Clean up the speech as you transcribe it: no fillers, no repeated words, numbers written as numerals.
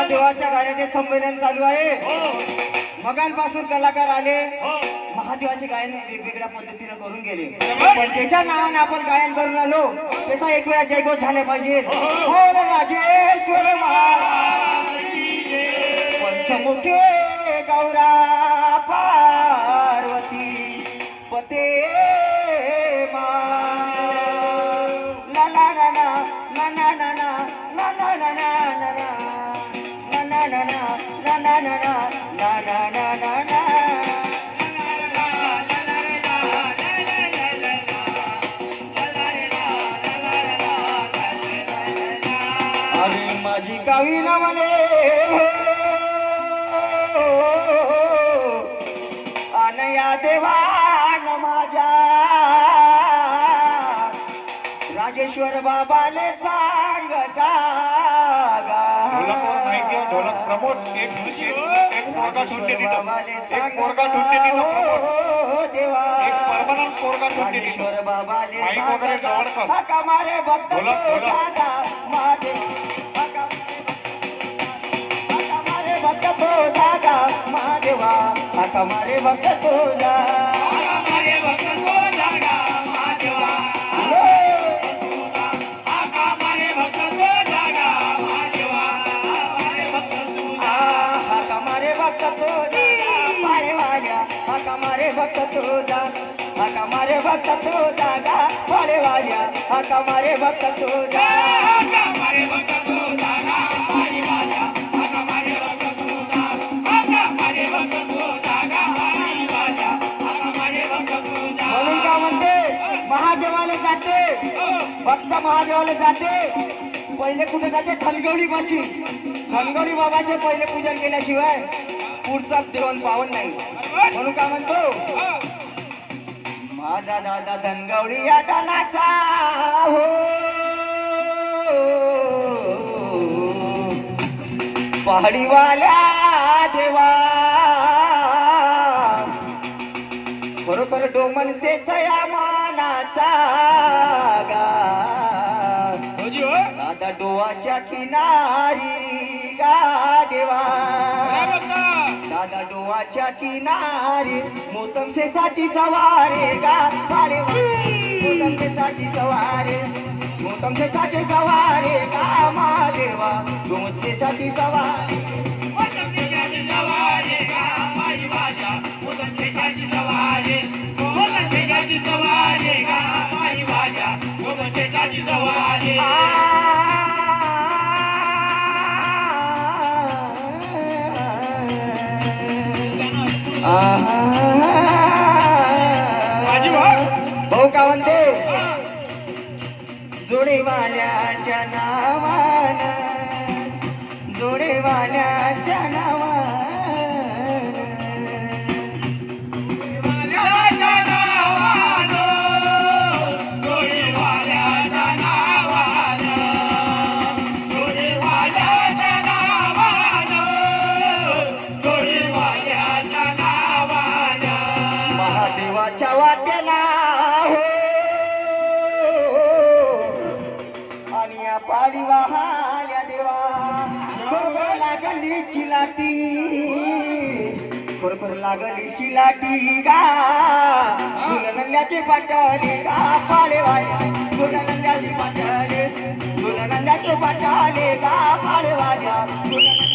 महादेवाच्या गाण्याचे संमेलन चालू आहे. मगांपासून कलाकार आले, महादेवाचे गायन वेगवेगळ्या पद्धतीने करून गेले, पण त्याच्या नावाने आपण गायन करून आलो, त्याचा एक वेळा जयघोष झाला पाहिजे. बोल राजेश्वर महाराज पंचमुखे गौरा पार्वती पते मा ला ला ला ला ला ला ला ला ला ला ला ला ला ला. अरे माझी गावी ना म्हणे अनया देवान माझ्या राजेश्वर बाबाले सांग जागा. ढोलक प्रमोद एक पोरगा ठुंडे देवा एक परमानंट पोरगा ठुंडे राजेश्वर बाबाले माईक वगैरे जवळ कर. हका मारे भक्त ढोलक दादा महादेव हका मारे भक्त तो जागा महादेवा हका मारे भक्त तो जागा महादेवा हमारे भक्त तुझा हमारे भक्त तुझा गा पाळे वाजा हमारे भक्त तुझा हमारे भक्त तुझा गा पाळे वाजा हमारे भक्त तुझा हमारे भक्त तुझा गा पाळे वाजा हमारे भक्त तुझा. म्हणून का म्हणते महादेवाला जाते भक्त महादेवाला जाते पहिले कुठे जाते धनगवडी पाशी. धनगवडी बाबाचे पहिले पूजन केल्याशिवाय पुढचा देवन पावन नाही. म्हणून का म्हणतो माझा दादा धनगवडी या दानाचा हो पहाडीवाल्या देवा खरोखर डोमन से सया मानाचा गा दादा डोवाच्या किनारी गा देवा दादा डोवाच्या किनारी मोतम से साची सवारे गा पाळे मोतम से साची सवारे मोतम से साची सवारे गा महादेवा डोम से साची सवारे मोतम से साची सवारे गा पाळी वाजा मोतम से साची सवारे मोतम से साची सवारे गा पाळी वाजा मोतम से साची सवारे. भाऊ का म्हणते जोडेवाल्याच्या नावान जोडेवाल्याच्या नावान महादेवाच्या वाटेला हो आणि या पाडी वाहल्या देवा बरोबर लागलीची लाटी बरोबर लागलीची लाटी गा गुलनंद्याचे पाटाले गा पाळे वाया गुलनंद्याचे पाटाले गा पाळे वाया गुलनंद्या